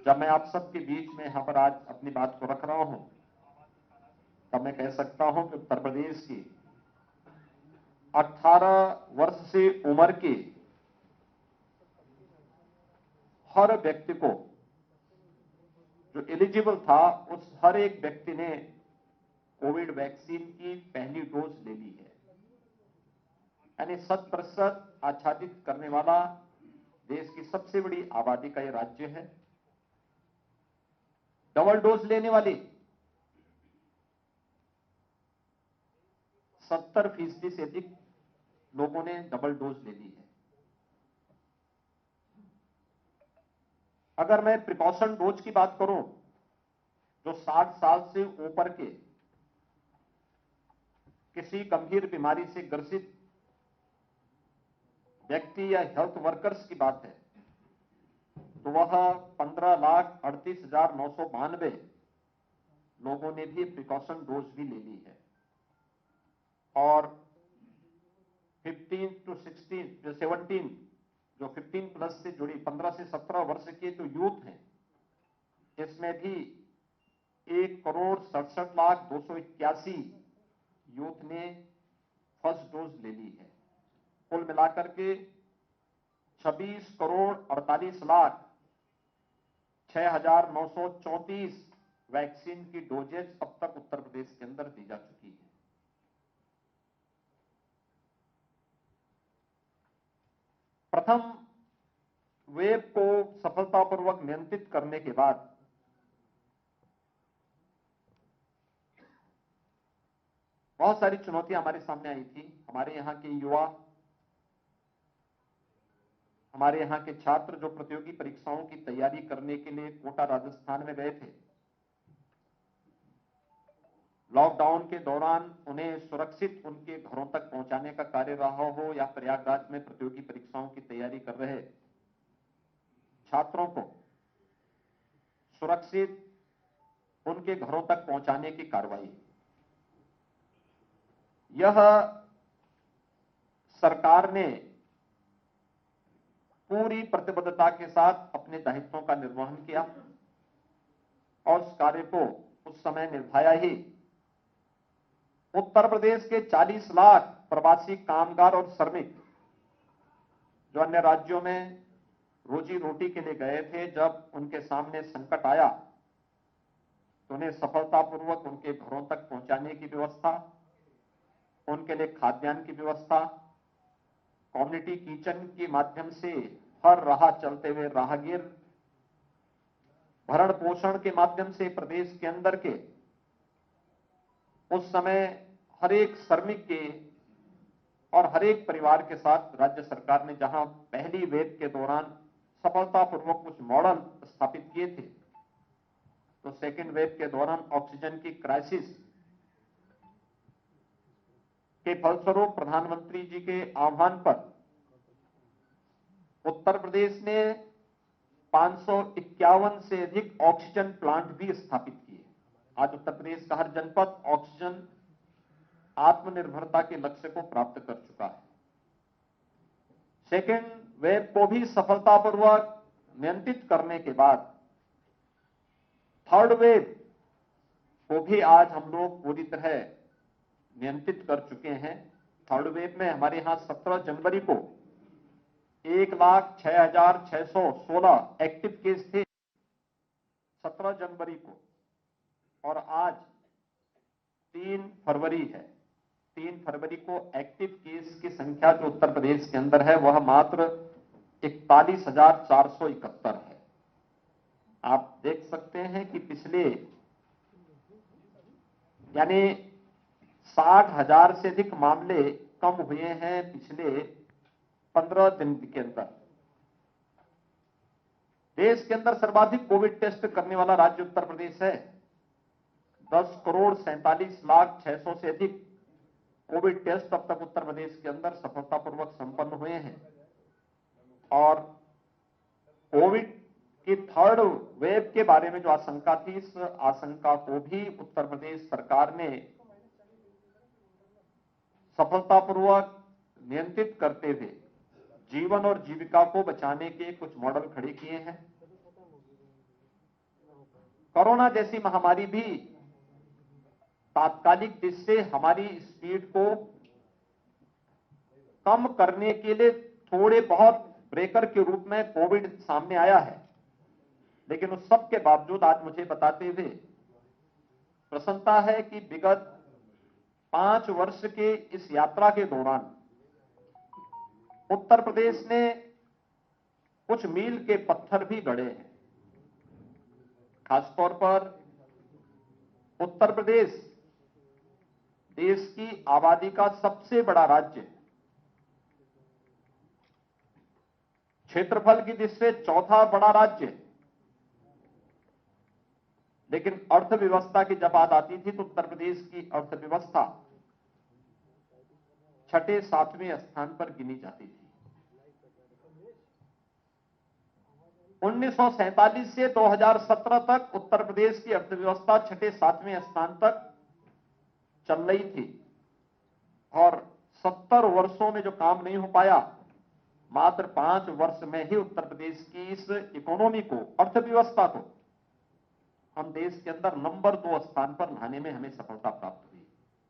जब मैं आप सबके बीच में यहां पर आज अपनी बात को रख रहा हूं, तब मैं कह सकता हूं कि उत्तर प्रदेश की 18 वर्ष से उम्र के हर व्यक्ति को, जो एलिजिबल था, उस हर एक व्यक्ति ने कोविड वैक्सीन की पहली डोज ले ली है। यानी 100% आच्छादित करने वाला देश की सबसे बड़ी आबादी का यह राज्य है। डबल डोज लेने वाली 70% से अधिक लोगों ने डबल डोज ले ली है। अगर मैं प्रिकॉशन डोज की बात करूं, जो 60 साल से ऊपर के किसी गंभीर बीमारी से ग्रसित व्यक्ति या हेल्थ वर्कर्स की बात है, तो वह 15,38,992 लोगों ने भी प्रिकॉशन डोज भी ले ली है। और 15 to 16 जो 17 जो 15 प्लस से जुड़ी 15 से 17 वर्ष के जो यूथ हैं, इसमें भी 1,67,281 यूथ ने फर्स्ट डोज ले ली है। कुल मिलाकर के 26,48,06,934 वैक्सीन की डोजेज अब तक उत्तर प्रदेश के अंदर दी जा चुकी है। प्रथम वेव को सफलतापूर्वक नियंत्रित करने के बाद बहुत सारी चुनौतियां हमारे सामने आई थी। हमारे यहां के युवा, हमारे यहां के छात्र जो प्रतियोगी परीक्षाओं की तैयारी करने के लिए कोटा राजस्थान में गए थे, लॉकडाउन के दौरान उन्हें सुरक्षित उनके घरों तक पहुंचाने का कार्य रहा हो, या प्रयागराज में प्रतियोगी परीक्षाओं की तैयारी कर रहे छात्रों को सुरक्षित उनके घरों तक पहुंचाने की कार्रवाई, यह सरकार ने पूरी प्रतिबद्धता के साथ अपने दायित्वों का निर्वहन किया और उस कार्य को उस समय निभाया ही। उत्तर प्रदेश के 40 लाख प्रवासी कामगार और श्रमिक जो अन्य राज्यों में रोजी रोटी के लिए गए थे, जब उनके सामने संकट आया तो उन्हें सफलतापूर्वक उनके घरों तक पहुंचाने की व्यवस्था, उनके लिए खाद्यान्न की व्यवस्था, कम्युनिटी किचन के माध्यम से हर राह चलते हुए राहगीर, भरण पोषण के माध्यम से प्रदेश के अंदर के उस समय हर एक श्रमिक के और हर एक परिवार के साथ राज्य सरकार ने जहां पहली वेव के दौरान सफलतापूर्वक कुछ मॉडल स्थापित किए थे, तो सेकेंड वेव के दौरान ऑक्सीजन की क्राइसिस के फलस्वरूप प्रधानमंत्री जी के आह्वान पर उत्तर प्रदेश ने 551 से अधिक ऑक्सीजन प्लांट भी स्थापित किए। आज उत्तर प्रदेश का हर जनपद ऑक्सीजन आत्मनिर्भरता के लक्ष्य को प्राप्त कर चुका है। सेकेंड वेव को भी सफलतापूर्वक नियंत्रित करने के बाद थर्ड वेव को भी आज हम लोग पूरी तरह नियंत्रित कर चुके हैं। थर्ड वेव में हमारे यहां 17 जनवरी को 1,06,616 एक्टिव केस थे 17 जनवरी को, और आज 3 फरवरी है। 3 फरवरी को एक्टिव केस की संख्या जो उत्तर प्रदेश के अंदर है वह मात्र 41,471 है। आप देख सकते हैं कि पिछले यानी 60,000 से अधिक मामले कम हुए हैं पिछले 15 दिन के अंदर। देश के अंदर सर्वाधिक कोविड टेस्ट करने वाला राज्य उत्तर प्रदेश है। 10,47,00,600 से अधिक कोविड टेस्ट अब तक उत्तर प्रदेश के अंदर सफलतापूर्वक संपन्न हुए हैं। और कोविड की थर्ड वेव के बारे में जो आशंका थी, इस आशंका को भी उत्तर प्रदेश सरकार ने सफलतापूर्वक नियंत्रित करते हुए जीवन और जीविका को बचाने के कुछ मॉडल खड़े किए हैं। कोरोना जैसी महामारी भी तात्कालिक दृष्टि से हमारी स्पीड को कम करने के लिए थोड़े बहुत ब्रेकर के रूप में कोविड सामने आया है, लेकिन उस सब के बावजूद आज मुझे बताते हुए प्रसन्नता है कि विगत 5 वर्ष के इस यात्रा के दौरान उत्तर प्रदेश ने कुछ मील के पत्थर भी गड़े हैं। खासतौर पर उत्तर प्रदेश देश की आबादी का सबसे बड़ा राज्य, क्षेत्रफल की दृष्टि से चौथा बड़ा राज्य, लेकिन अर्थव्यवस्था की जब बात आती थी तो उत्तर प्रदेश की अर्थव्यवस्था 6-7वें स्थान पर गिनी जाती थी। 1947 से 2017 तक उत्तर प्रदेश की अर्थव्यवस्था 6-7वें स्थान तक चल रही थी और 70 वर्षों में जो काम नहीं हो पाया, मात्र 5 वर्ष में ही उत्तर प्रदेश की इस इकोनॉमी को, अर्थव्यवस्था को हम देश के अंदर नंबर 2 स्थान पर लाने में हमें सफलता प्राप्त हुई।